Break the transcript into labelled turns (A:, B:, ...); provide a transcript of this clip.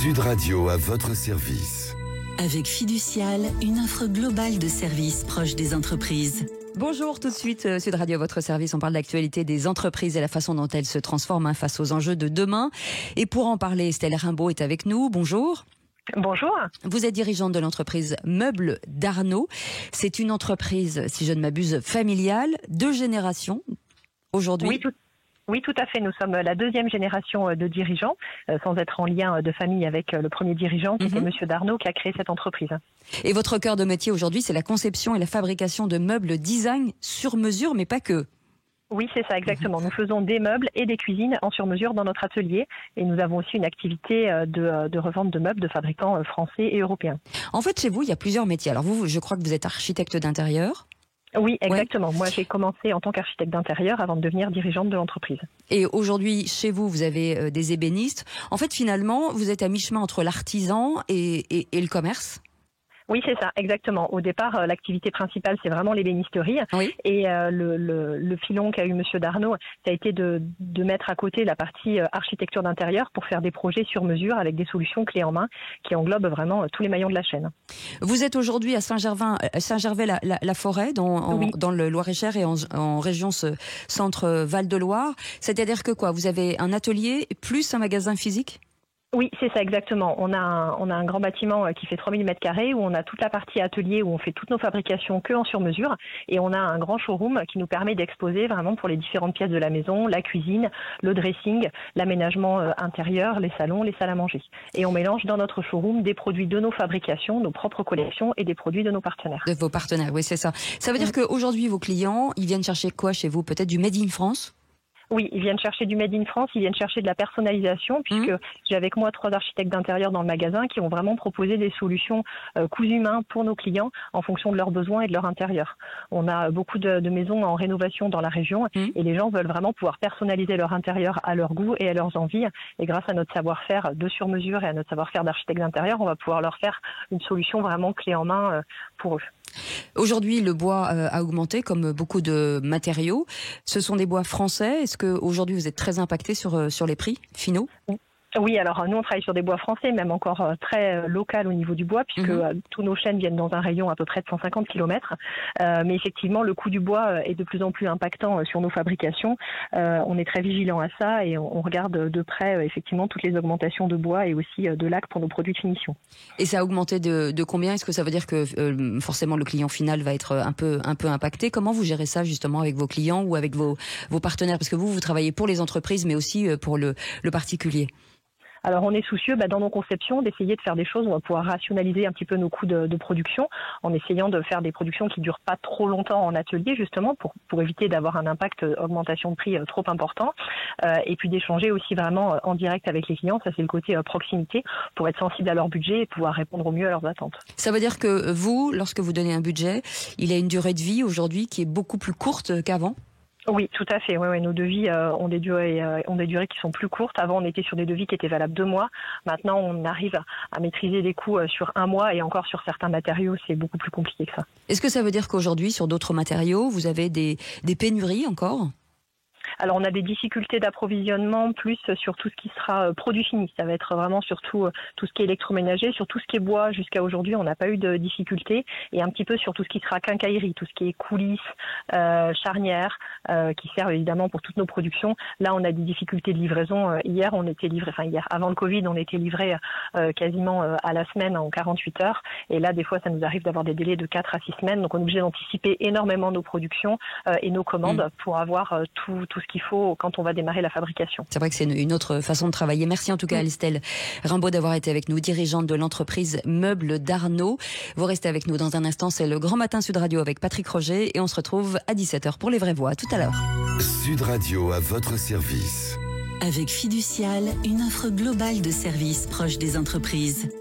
A: Sud Radio à votre service.
B: Avec Fiducial, une offre globale de services proche des entreprises.
C: Bonjour, tout de suite, Sud Radio à votre service. On parle de l'actualité des entreprises et la façon dont elles se transforment face aux enjeux de demain. Et pour en parler, Estelle Rimbaud est avec nous. Bonjour.
D: Bonjour.
C: Vous êtes dirigeante de l'entreprise Meubles d'Arnaud. C'est une entreprise, si je ne m'abuse, familiale, 2 générations aujourd'hui.
D: Oui, tout à fait. Nous sommes la 2e génération de dirigeants, sans être en lien de famille avec le premier dirigeant, qui était Monsieur Darnaud, qui a créé cette entreprise.
C: Et votre cœur de métier aujourd'hui, c'est la conception et la fabrication de meubles design sur mesure, mais pas que.
D: Oui, c'est ça, exactement. Nous faisons des meubles et des cuisines en sur-mesure dans notre atelier. Et nous avons aussi une activité de revente de meubles de fabricants français et européens.
C: En fait, chez vous, il y a plusieurs métiers. Alors vous, je crois que vous êtes architecte d'intérieur.
D: Oui, exactement. Ouais. Moi, j'ai commencé en tant qu'architecte d'intérieur avant de devenir dirigeante de l'entreprise.
C: Et aujourd'hui, chez vous, vous avez des ébénistes. En fait, finalement, vous êtes à mi-chemin entre l'artisan et le commerce.
D: Oui, c'est ça, exactement. Au départ, l'activité principale, c'est vraiment l'ébénisterie.
C: Oui.
D: Et le filon qu'a eu Monsieur Darnaud, ça a été de mettre à côté la partie architecture d'intérieur pour faire des projets sur mesure avec des solutions clés en main qui englobent vraiment tous les maillons de la chaîne.
C: Vous êtes aujourd'hui à Saint-Gervais-la-Forêt, dans le Loir-et-Cher et en région centre Val-de-Loire. C'est-à-dire que quoi? Vous avez un atelier plus un magasin physique?
D: Oui, c'est ça, exactement. On a un grand bâtiment qui fait 3000 m² où on a toute la partie atelier où on fait toutes nos fabrications que en sur-mesure, et on a un grand showroom qui nous permet d'exposer vraiment pour les différentes pièces de la maison, la cuisine, le dressing, l'aménagement intérieur, les salons, les salles à manger. Et on mélange dans notre showroom des produits de nos fabrications, nos propres collections et des produits de nos partenaires.
C: De vos partenaires, oui, c'est ça. Ça veut dire qu'aujourd'hui, vos clients, ils viennent chercher quoi chez vous? Peut-être du Made in France?
D: Oui, ils viennent chercher du Made in France, ils viennent chercher de la personnalisation, puisque j'ai avec moi 3 architectes d'intérieur dans le magasin qui ont vraiment proposé des solutions cousu main pour nos clients en fonction de leurs besoins et de leur intérieur. On a beaucoup de maisons en rénovation dans la région et les gens veulent vraiment pouvoir personnaliser leur intérieur à leur goût et à leurs envies. Et grâce à notre savoir-faire de sur-mesure et à notre savoir-faire d'architecte d'intérieur, on va pouvoir leur faire une solution vraiment clé en main pour eux.
C: Aujourd'hui, le bois a augmenté comme beaucoup de matériaux. Ce sont des bois français. Est-ce que aujourd'hui vous êtes très impacté sur les prix finaux?
D: Oui, alors nous on travaille sur des bois français, même encore très local au niveau du bois, puisque tous nos chênes viennent dans un rayon à peu près de 150 km. Mais effectivement, le coût du bois est de plus en plus impactant sur nos fabrications. On est très vigilant à ça et on regarde de près effectivement toutes les augmentations de bois et aussi de laque pour nos produits de finition.
C: Et ça a augmenté de combien? Est-ce que ça veut dire que forcément le client final va être un peu impacté? Comment vous gérez ça justement avec vos clients ou avec vos partenaires? Parce que vous travaillez pour les entreprises mais aussi pour le particulier.
D: Alors on est soucieux dans nos conceptions d'essayer de faire des choses où on va pouvoir rationaliser un petit peu nos coûts de production en essayant de faire des productions qui durent pas trop longtemps en atelier justement pour éviter d'avoir un impact augmentation de prix trop important et puis d'échanger aussi vraiment en direct avec les clients. Ça c'est le côté proximité pour être sensible à leur budget et pouvoir répondre au mieux à leurs attentes.
C: Ça veut dire que vous, lorsque vous donnez un budget, il a une durée de vie aujourd'hui qui est beaucoup plus courte qu'avant?
D: Oui, tout à fait. Ouais, nos devis ont des durées qui sont plus courtes. Avant, on était sur des devis qui étaient valables 2 mois. Maintenant, on arrive à maîtriser des coûts sur 1 mois et encore sur certains matériaux, c'est beaucoup plus compliqué que ça.
C: Est-ce que ça veut dire qu'aujourd'hui, sur d'autres matériaux, vous avez des pénuries encore ?
D: Alors on a des difficultés d'approvisionnement plus sur tout ce qui sera produit fini. Ça va être vraiment surtout tout ce qui est électroménager, sur tout ce qui est bois. Jusqu'à aujourd'hui, on n'a pas eu de difficultés. Et un petit peu sur tout ce qui sera quincaillerie, tout ce qui est coulisses, charnières, qui servent évidemment pour toutes nos productions. Là, on a des difficultés de livraison. Hier, avant le Covid, on était livré quasiment à la semaine en 48 heures. Et là, des fois, ça nous arrive d'avoir des délais de 4 à 6 semaines. Donc on est obligé d'anticiper énormément nos productions et nos commandes pour avoir tout ce qu'il faut quand on va démarrer la fabrication.
C: C'est vrai que c'est une autre façon de travailler. Merci en tout cas Estelle Rimbaud d'avoir été avec nous, dirigeante de l'entreprise Meubles d'Arnaud. Vous restez avec nous dans un instant, c'est le Grand Matin Sud Radio avec Patrick Roger et on se retrouve à 17h pour les vraies voix. À tout à l'heure.
A: Sud Radio à votre service.
B: Avec Fiducial, une offre globale de services proche des entreprises.